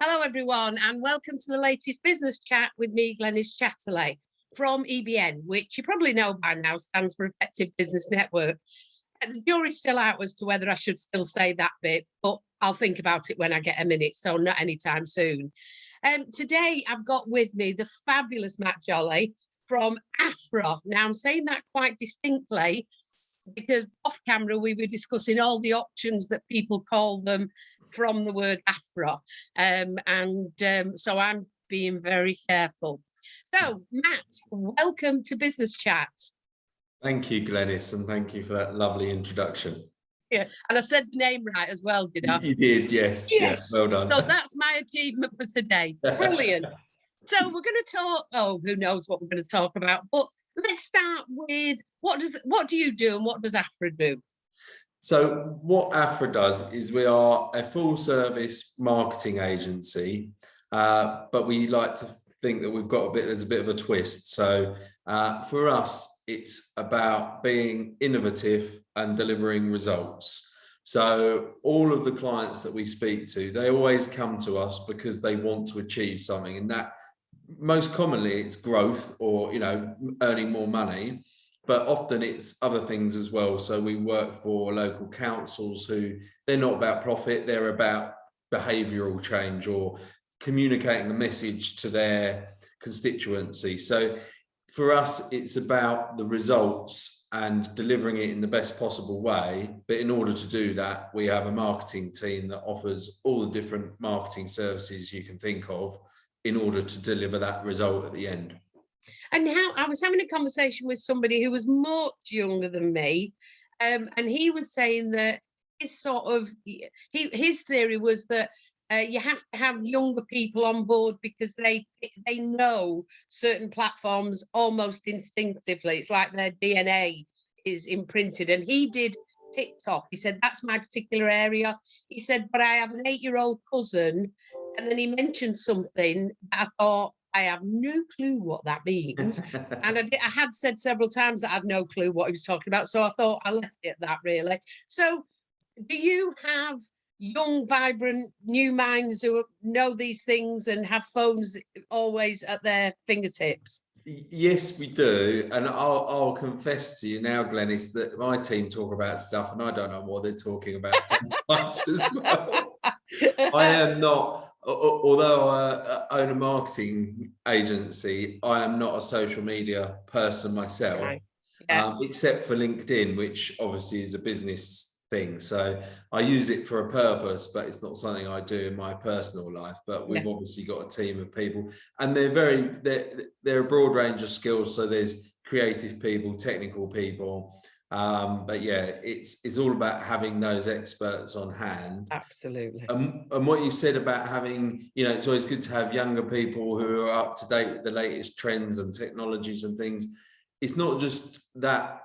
Hello, everyone, and welcome to the latest business chat with me, Glenys Chatterley, from EBN, which you probably know by now stands for Effective Business Network. And the jury's still out as to whether I should still say that bit, but I'll think about it when I get a minute, so not anytime soon. Today, I've got with me the fabulous Matt Jolly from Afra. Now, I'm saying that quite distinctly because off camera, we were discussing all the options that people call them from the word Afra. So I'm being very careful. So, Matt, welcome to Business Chat. Thank you, Glenys, and thank you for that lovely introduction. Yeah, and I said the name right as well, did I? You did, yes. Yes. Yeah, well done. So that's my achievement for today. Brilliant. So we're going to talk, who knows what we're going to talk about, but let's start with what do you do and what does Afra do? So what Afra does is we are a full service marketing agency, but we like to think that there's a bit of a twist. So for us, it's about being innovative and delivering results. So all of the clients that we speak to, they always come to us because they want to achieve something, and that most commonly it's growth or, earning more money, but often it's other things as well. So we work for local councils who they're not about profit, they're about behavioural change or communicating a message to their constituency. So for us, it's about the results and delivering it in the best possible way. But in order to do that, we have a marketing team that offers all the different marketing services you can think of in order to deliver that result at the end. And how I was having a conversation with somebody who was much younger than me, and he was saying that his theory was that you have to have younger people on board because they know certain platforms almost instinctively. It's like their DNA is imprinted. And he did TikTok. He said, that's my particular area. He said, but I have an 8-year-old cousin. And then he mentioned something that I thought, I have no clue what that means. And I had said several times that I had no clue what he was talking about. So I thought I left it at that, really. So do you have young, vibrant, new minds who know these things and have phones always at their fingertips? Yes, we do. And I'll confess to you now, Glenys, that my team talk about stuff and I don't know what they're talking about sometimes as well. I am not, although I own a marketing agency, I am not a social media person myself, Right. Yeah. Except for LinkedIn, which obviously is a business thing. So I use it for a purpose, but it's not something I do in my personal life. But we've obviously got a team of people, and they're a broad range of skills. So there's creative people, technical people. But yeah, it's all about having those experts on hand. Absolutely. And what you said about having, it's always good to have younger people who are up to date with the latest trends and technologies and things. It's not just that,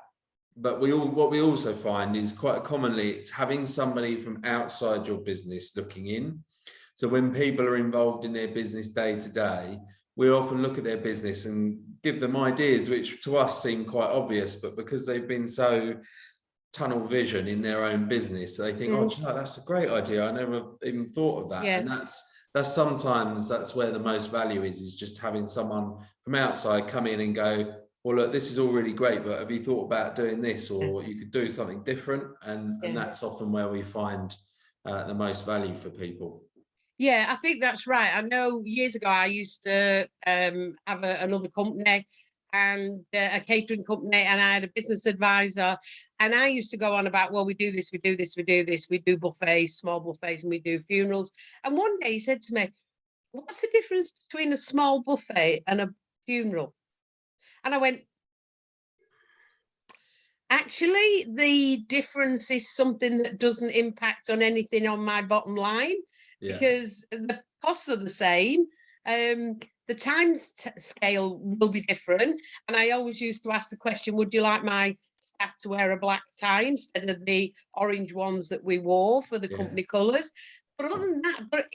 but what we also find is quite commonly it's having somebody from outside your business looking in. So when people are involved in their business day to day, we often look at their business and give them ideas which to us seem quite obvious, but because they've been so tunnel vision in their own business, they think, oh, that's a great idea. I never even thought of that. Yeah. And that's sometimes where the most value is just having someone from outside come in and go, well, look, this is all really great, but have you thought about doing this? Or you could do something different. And that's often where we find the most value for people. Yeah, I think that's right. I know years ago, I used to have another company and a catering company, and I had a business advisor. And I used to go on about, well, we do this, we do this, we do this. We do buffets, small buffets, and we do funerals. And one day he said to me, what's the difference between a small buffet and a funeral? And I went, actually, the difference is something that doesn't impact on anything on my bottom line because the costs are the same. The time scale will be different. And I always used to ask the question, would you like my staff to wear a black tie instead of the orange ones that we wore for the company colours? But other than that,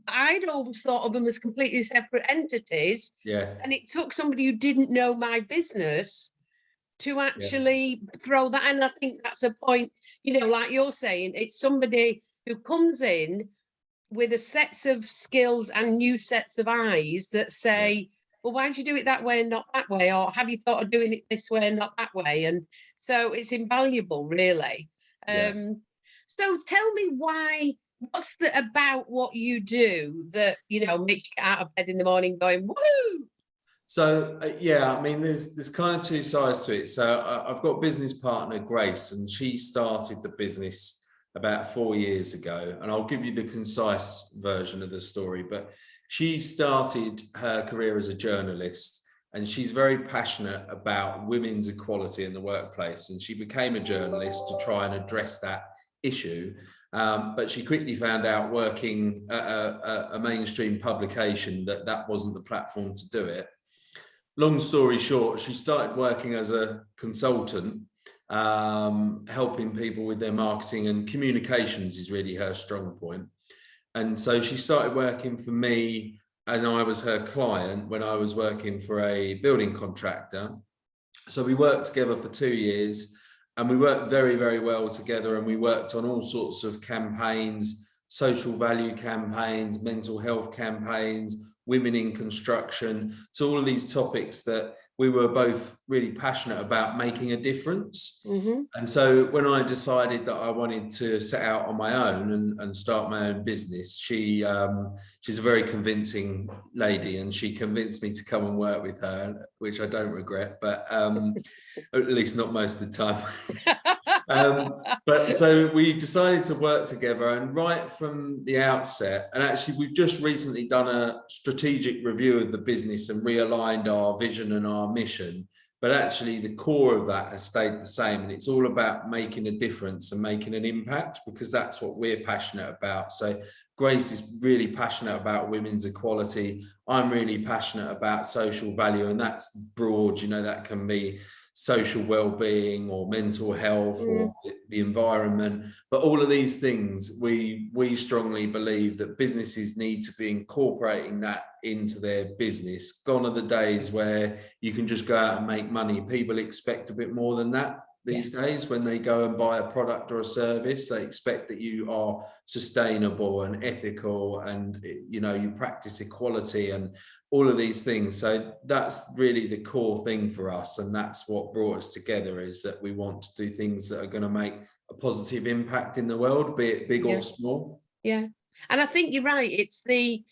I'd always thought of them as completely separate entities. Yeah. And it took somebody who didn't know my business to actually throw that. And I think that's a point, like you're saying, it's somebody who comes in, with a sets of skills and new sets of eyes that Yeah. say, well, why did you do it that way and not that way? Or have you thought of doing it this way and not that way? And so it's invaluable, really. Yeah. So tell me what's the about what you do that, makes you get out of bed in the morning going, woo? So yeah, I mean, there's kind of two sides to it. So I've got a business partner, Grace, and she started the business about 4 years ago. And I'll give you the concise version of the story. But she started her career as a journalist, and she's very passionate about women's equality in the workplace. And she became a journalist to try and address that issue. But she quickly found out, working at a mainstream publication, that wasn't the platform to do it. Long story short, she started working as a consultant, helping people with their marketing, and communications is really her strong point. And so she started working for me, and I was her client when I was working for a building contractor. So we worked together for 2 years, and we worked very, very well together. And we worked on all sorts of campaigns, social value campaigns, mental health campaigns, women in construction. So all of these topics that we were both really passionate about making a difference. Mm-hmm. And so when I decided that I wanted to set out on my own and start my own business, she's a very convincing lady, and she convinced me to come and work with her, which I don't regret, but at least not most of the time. But so we decided to work together, and right from the outset, and actually we've just recently done a strategic review of the business and realigned our vision and our mission. But actually the core of that has stayed the same, and it's all about making a difference and making an impact, because that's what we're passionate about. So Grace is really passionate about women's equality. I'm really passionate about social value, and that's broad. That can be social well-being or mental health or the environment. But all of these things, we strongly believe that businesses need to be incorporating that into their business. Gone are the days where you can just go out and make money. People expect a bit more than that these days. When they go and buy a product or a service, they expect that you are sustainable and ethical, and you practice equality and all of these things. So that's really the core thing for us, and that's what brought us together, is that we want to do things that are going to make a positive impact in the world, be it big or small. Yeah. And I think you're right. It's the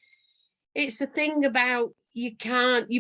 thing about, you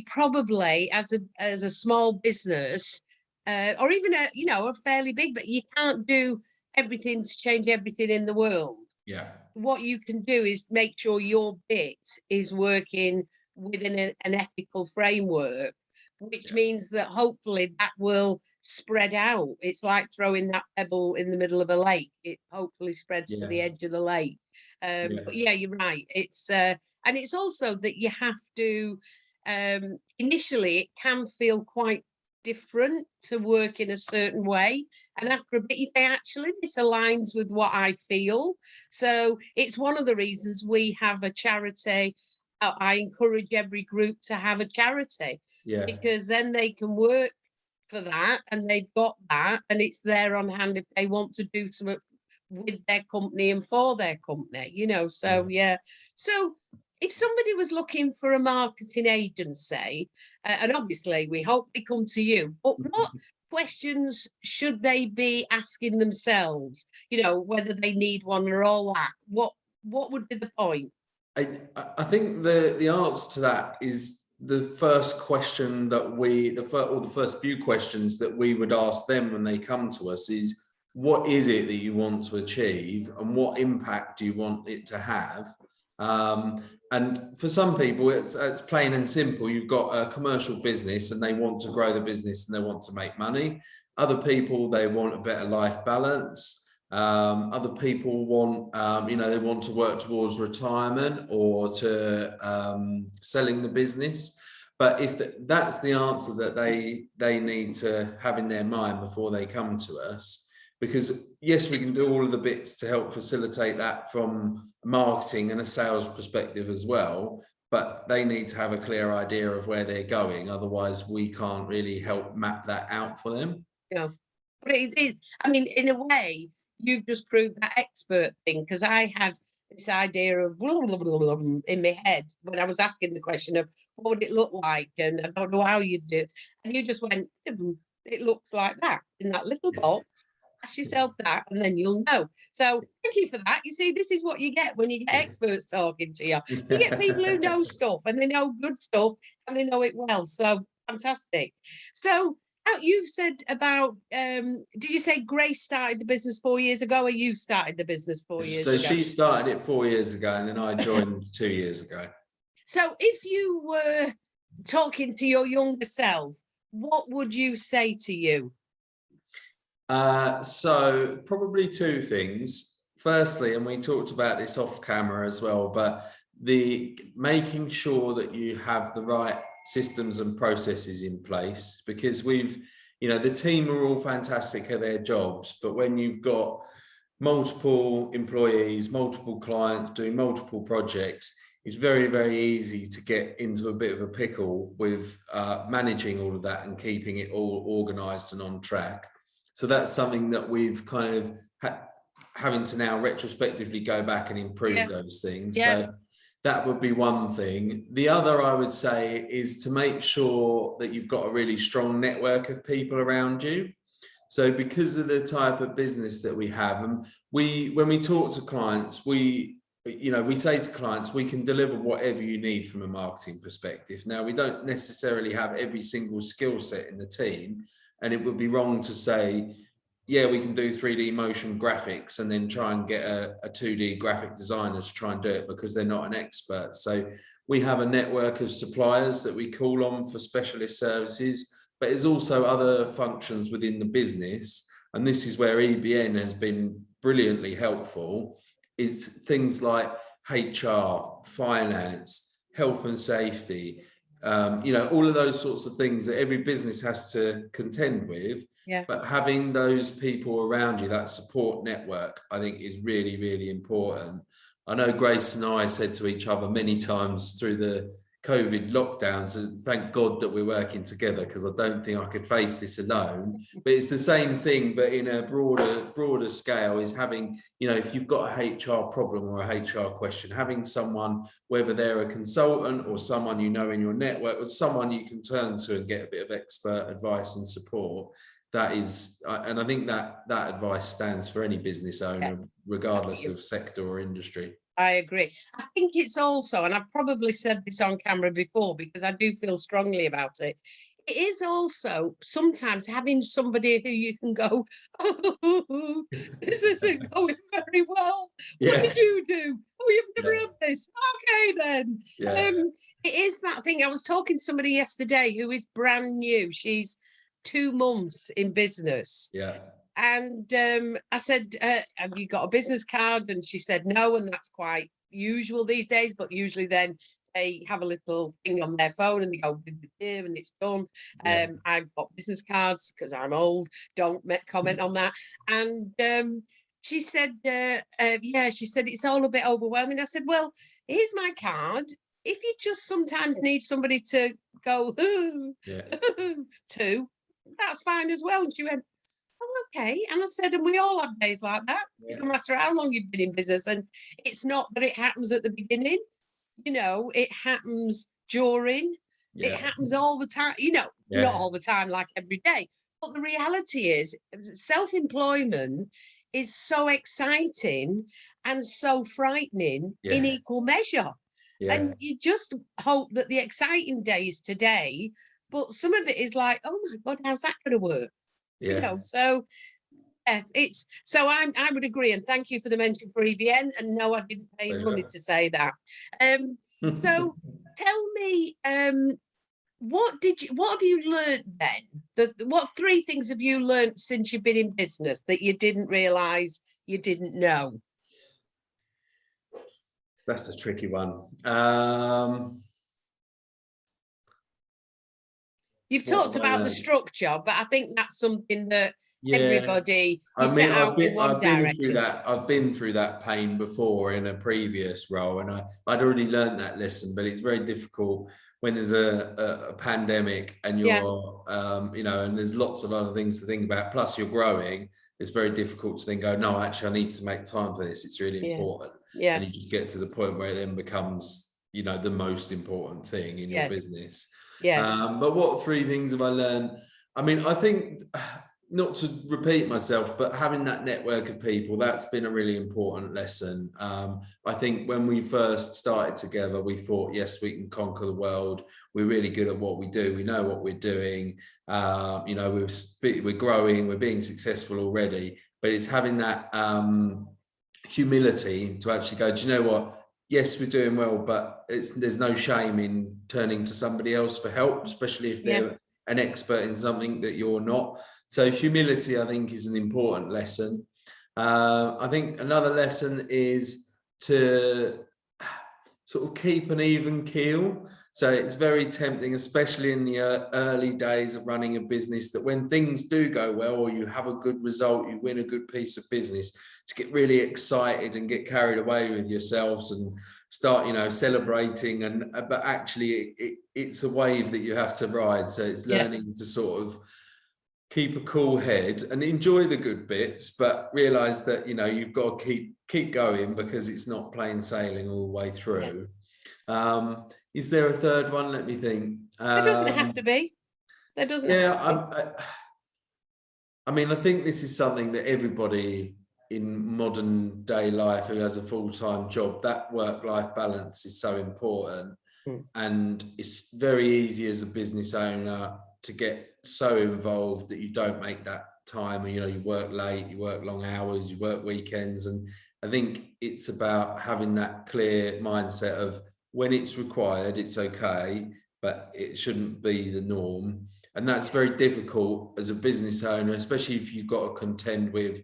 probably, as a small business, or even a fairly big, but you can't do everything to change everything in the world. Yeah. What you can do is make sure your bit is working within an ethical framework, which means that hopefully that will spread out. It's like throwing that pebble in the middle of a lake. It hopefully spreads to the edge of the lake. But yeah, you're right. It's and it's also that you have to, initially it can feel quite different to work in a certain way, and after a bit you say, actually this aligns with what I feel. So it's one of the reasons we have a charity. I encourage every group to have a charity, because then they can work for that, and they've got that, and it's there on hand if they want to do something with their company and for their company, so so if somebody was looking for a marketing agency, and obviously we hope they come to you, but what questions should they be asking themselves, whether they need one or all that, what would be the point? I think the answer to that is the first question that the first few questions that we would ask them when they come to us is, what is it that you want to achieve, and what impact do you want it to have? And for some people, it's plain and simple. You've got a commercial business and they want to grow the business and they want to make money. Other people, they want a better life balance. Other people want, they want to work towards retirement or to selling the business. But if that's the answer that they need to have in their mind before they come to us, because yes, we can do all of the bits to help facilitate that from marketing and a sales perspective as well, but they need to have a clear idea of where they're going. Otherwise, we can't really help map that out for them. No, but it is. I mean, in a way, you've just proved that expert thing, because I had this idea of in my head when I was asking the question of what would it look like, and I don't know how you'd do it. And you just went, it looks like that in that little box. Ask yourself that, and then you'll know. So thank you for that. You see, this is what you get when you get experts talking to you. You get people who know stuff, and they know good stuff, and they know it well. So fantastic. So you've said about, did you say Grace started the business 4 years ago, or you started the business 4 years So ago? she started it 4 years ago, and then I joined 2 years ago. So if you were talking to your younger self, what would you say to you? So probably two things. Firstly, and we talked about this off camera as well, but the making sure that you have the right systems and processes in place, because we've, the team are all fantastic at their jobs, but when you've got multiple employees, multiple clients doing multiple projects, it's very, very easy to get into a bit of a pickle with managing all of that and keeping it all organized and on track. So that's something that we've kind of having to now retrospectively go back and improve those things. Yeah. So that would be one thing. The other, I would say, is to make sure that you've got a really strong network of people around you. So because of the type of business that we have, and when we talk to clients, we say to clients, we can deliver whatever you need from a marketing perspective. Now, we don't necessarily have every single skill set in the team, and it would be wrong to say, yeah, we can do 3D motion graphics and then try and get a 2D graphic designer to try and do it, because they're not an expert. So we have a network of suppliers that we call on for specialist services, but there's also other functions within the business. And this is where EBN has been brilliantly helpful, is things like HR, finance, health and safety, all of those sorts of things that every business has to contend with. Yeah. But having those people around you, that support network, I think is really, really important. I know Grace and I said to each other many times through the COVID lockdowns, and thank God that we're working together, because I don't think I could face this alone. But it's the same thing, but in a broader scale, is having, if you've got a HR problem or a HR question, having someone, whether they're a consultant or someone in your network, or someone you can turn to and get a bit of expert advice and support. That is, and I think that advice stands for any business owner, regardless of sector or industry. I agree. I think it's also, and I've probably said this on camera before because I do feel strongly about it, it is also sometimes having somebody who you can go, oh, this isn't going very well. What did you do? Oh, you've never had this. Okay, then. It is that thing. I was talking to somebody yesterday who is brand new. She's 2 months in business. And I said, have you got a business card? And she said no, and that's quite usual these days, but usually then they have a little thing on their phone and they go here and it's done. I've got business cards because I'm old, don't comment on that. And she said, she said it's all a bit overwhelming. I said, well, here's my card. If you just sometimes need somebody to go to, that's fine as well. And she went, oh, okay. And I said, and we all have days like that. No matter how long you've been in business. And it's not that it happens at the beginning, it happens during, it happens all the time, not all the time, like every day. But the reality is self-employment is so exciting and so frightening in equal measure. And you just hope that the exciting days today, but some of it is like, oh my God, how's that going to work? So it's I would agree, and thank you for the mention for EBN. And no, I didn't pay money to say that. So tell me, what have you learned then? What 3 things have you learned since you've been in business that you didn't realize you didn't know? That's a tricky one. You've talked about the structure, but I think that's something that everybody set out in one direction. I've been through that pain before in a previous role, and I'd already learned that lesson. But it's very difficult when there's a pandemic and you're, and there's lots of other things to think about. Plus, you're growing. It's very difficult to then go, no, actually, I need to make time for this. It's really important. Yeah. and you just get to the point where it then becomes, you know, the most important thing in your Yes. business. Yes. But what 3 things have I learned? I mean, I think, not to repeat myself, but having that network of people, that's been a really important lesson. I think when we first started together, we thought, yes, we can conquer the world. We're really good at what we do. We know what we're doing. You know, we're growing, we're being successful already, but it's having that humility to actually go, do you know what? Yes, we're doing well, but there's no shame in turning to somebody else for help, especially if Yeah. they're an expert in something that you're not. So humility, I think, is an important lesson. I think another lesson is to sort of keep an even keel. So it's very tempting, especially in the early days of running a business, that when things do go well or you have a good result, you win a good piece of business, to get really excited and get carried away with yourselves and start, you know, celebrating. And but actually it's a wave that you have to ride. So it's learning to sort of keep a cool head and enjoy the good bits, but realize that, you know, you've got to keep going, because it's not plain sailing all the way through. Is there a third one? Let me think. There doesn't have to be. There doesn't have to be. I mean, I think this is something that everybody in modern day life who has a full-time job, that work-life balance is so important. And it's very easy as a business owner to get so involved that you don't make that time. And, you know, you work late, you work long hours, you work weekends. And I think it's about having that clear mindset of, when it's required, it's okay, but it shouldn't be the norm. And that's very difficult as a business owner, especially if you've got to contend with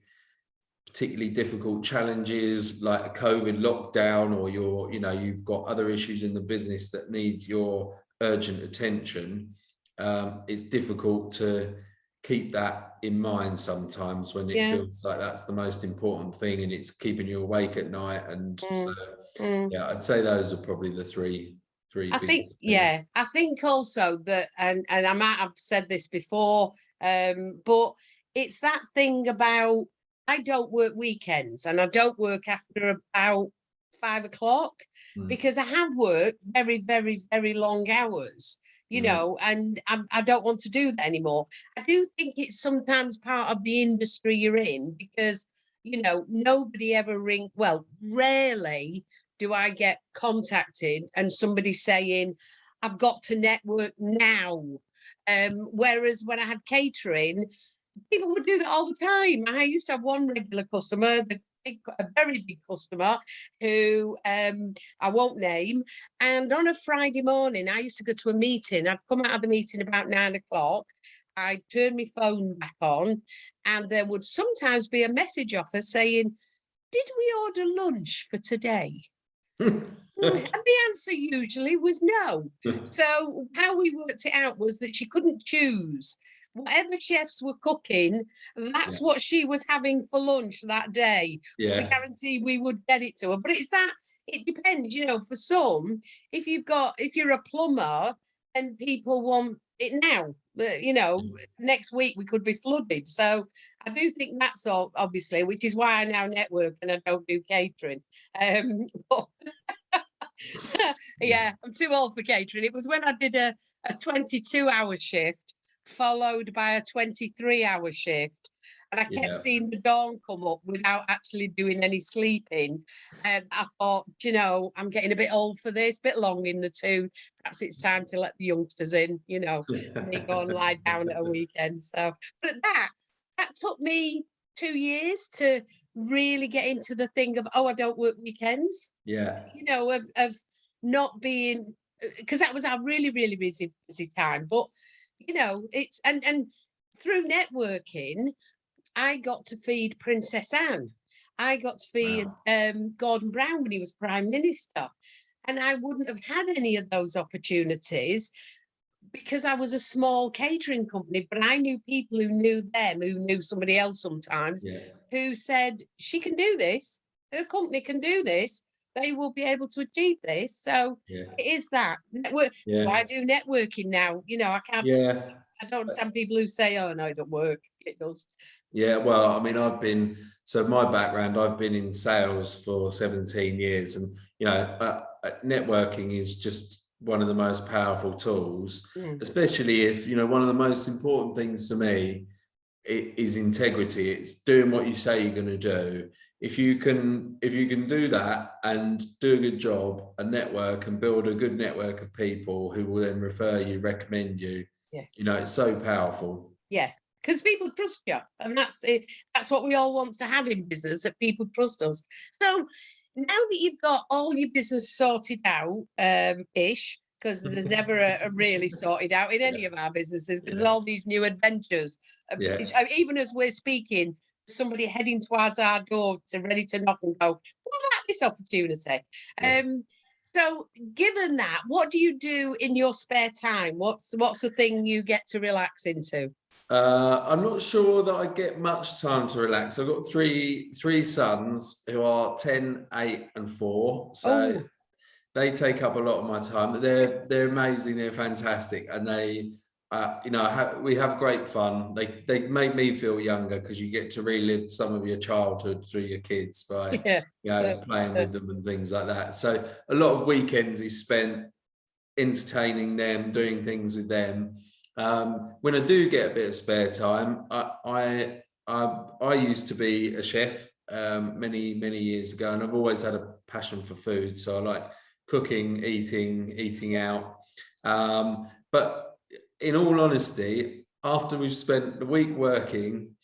particularly difficult challenges like a COVID lockdown, or you've got other issues in the business that need your urgent attention. It's difficult to keep that in mind sometimes, when it feels like that's the most important thing and it's keeping you awake at night. And so, yeah, I'd say those are probably the three I big think, things. I think also that, and I might have said this before, but it's that thing about, I don't work weekends and I don't work after about 5 o'clock, because I have worked very, very, very long hours, you know, and I don't want to do that anymore. I do think it's sometimes part of the industry you're in, because, you know, nobody ever rarely do I get contacted and somebody saying, I've got to network now. Whereas when I had catering, people would do that all the time. I used to have one regular customer, a very big customer, who I won't name. And on a Friday morning, I used to go to a meeting. I'd come out of the meeting about 9 o'clock. I'd turn my phone back on, and there would sometimes be a message off her saying, did we order lunch for today? And the answer usually was no. So how we worked it out was that she couldn't choose. Whatever chefs were cooking, that's what she was having for lunch that day. We guarantee we would get it to her. But it depends, you know, for some, if you're a plumber and people want it now, you know, next week we could be flooded. So I do think that's all, obviously, which is why I now network and I don't do catering. But yeah, I'm too old for catering. It was when I did a 22-hour shift followed by a 23-hour shift. And I kept seeing the dawn come up without actually doing any sleeping. And I thought, you know, I'm getting a bit old for this, bit long in the tooth. Perhaps it's time to let the youngsters in, you know, and they go and lie down at a weekend. So, but that took me 2 years to really get into the thing of, I don't work weekends. Yeah. You know, of not being, because that was our really, really busy time. But, you know, it's, and through networking, I got to feed Princess Anne. I got to feed Gordon Brown when he was Prime Minister. And I wouldn't have had any of those opportunities because I was a small catering company, but I knew people who knew them, who knew somebody else sometimes, who said, she can do this, her company can do this, they will be able to achieve this. So it is that. So I do networking now. You know, I can't, I don't understand people who say, oh, no, it don't work. It does. Yeah, well, I mean, so my background, I've been in sales for 17 years, and networking is just one of the most powerful tools, especially if, one of the most important things to me is integrity. It's doing what you say you're going to do. If you can do that and do a good job, a network, and build a good network of people who will then refer you, recommend you, it's so powerful. Yeah, because people trust you, and that's it. That's what we all want to have in business, that people trust us. So now that you've got all your business sorted out, ish, because there's never a really sorted out in any of our businesses, because all these new adventures. Even as we're speaking, somebody heading towards our door ready to knock and go, what about this opportunity? So given that, what do you do in your spare time? What's the thing you get to relax into? I'm not sure that I get much time to relax. I've got three sons who are 10, 8 and 4. So they take up a lot of my time, but they're amazing. They're fantastic. And they, we have great fun. They make me feel younger, because you get to relive some of your childhood through your kids by, playing with them and things like that. So a lot of weekends is spent entertaining them, doing things with them. When I do get a bit of spare time, I used to be a chef many years ago, and I've always had a passion for food. So I like cooking, eating out. But in all honesty, after we've spent the week working,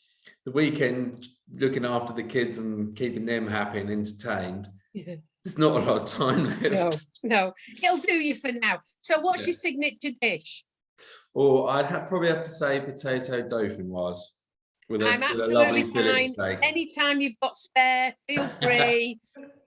the weekend looking after the kids and keeping them happy and entertained, there's not a lot of time left. No, it'll do you for now. So what's your signature dish? Or I'd probably have to say potato dauphinoise with a lovely fillet steak. Anytime you've got spare, feel free.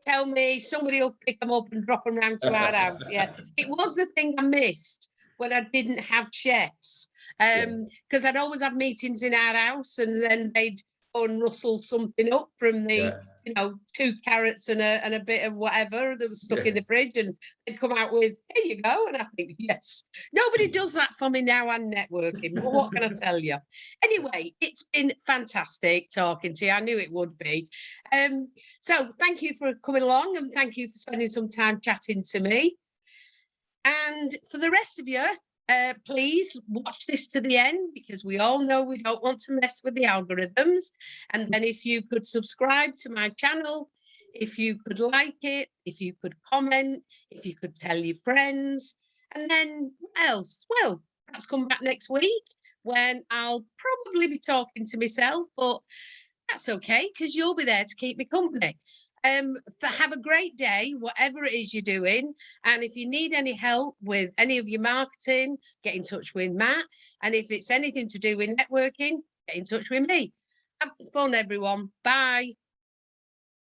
Tell me, somebody will pick them up and drop them round to our house. Yeah, it was the thing I missed when I didn't have chefs, because I'd always have meetings in our house, and then they'd go and rustle something up from the 2 carrots and a bit of whatever that was stuck in the fridge, and they'd come out with, here you go. And I think, yes, nobody does that for me now. I'm networking, but what can I tell you? Anyway, it's been fantastic talking to you. I knew it would be. So thank you for coming along, and thank you for spending some time chatting to me. And for the rest of you, please watch this to the end, because we all know we don't want to mess with the algorithms. And then if you could subscribe to my channel, if you could like it, if you could comment, if you could tell your friends, and then what else? Well, perhaps come back next week when I'll probably be talking to myself, but that's okay, because you'll be there to keep me company. Have a great day, whatever it is you're doing. And if you need any help with any of your marketing, get in touch with Matt. And if it's anything to do with networking, get in touch with me. Have fun, everyone. Bye.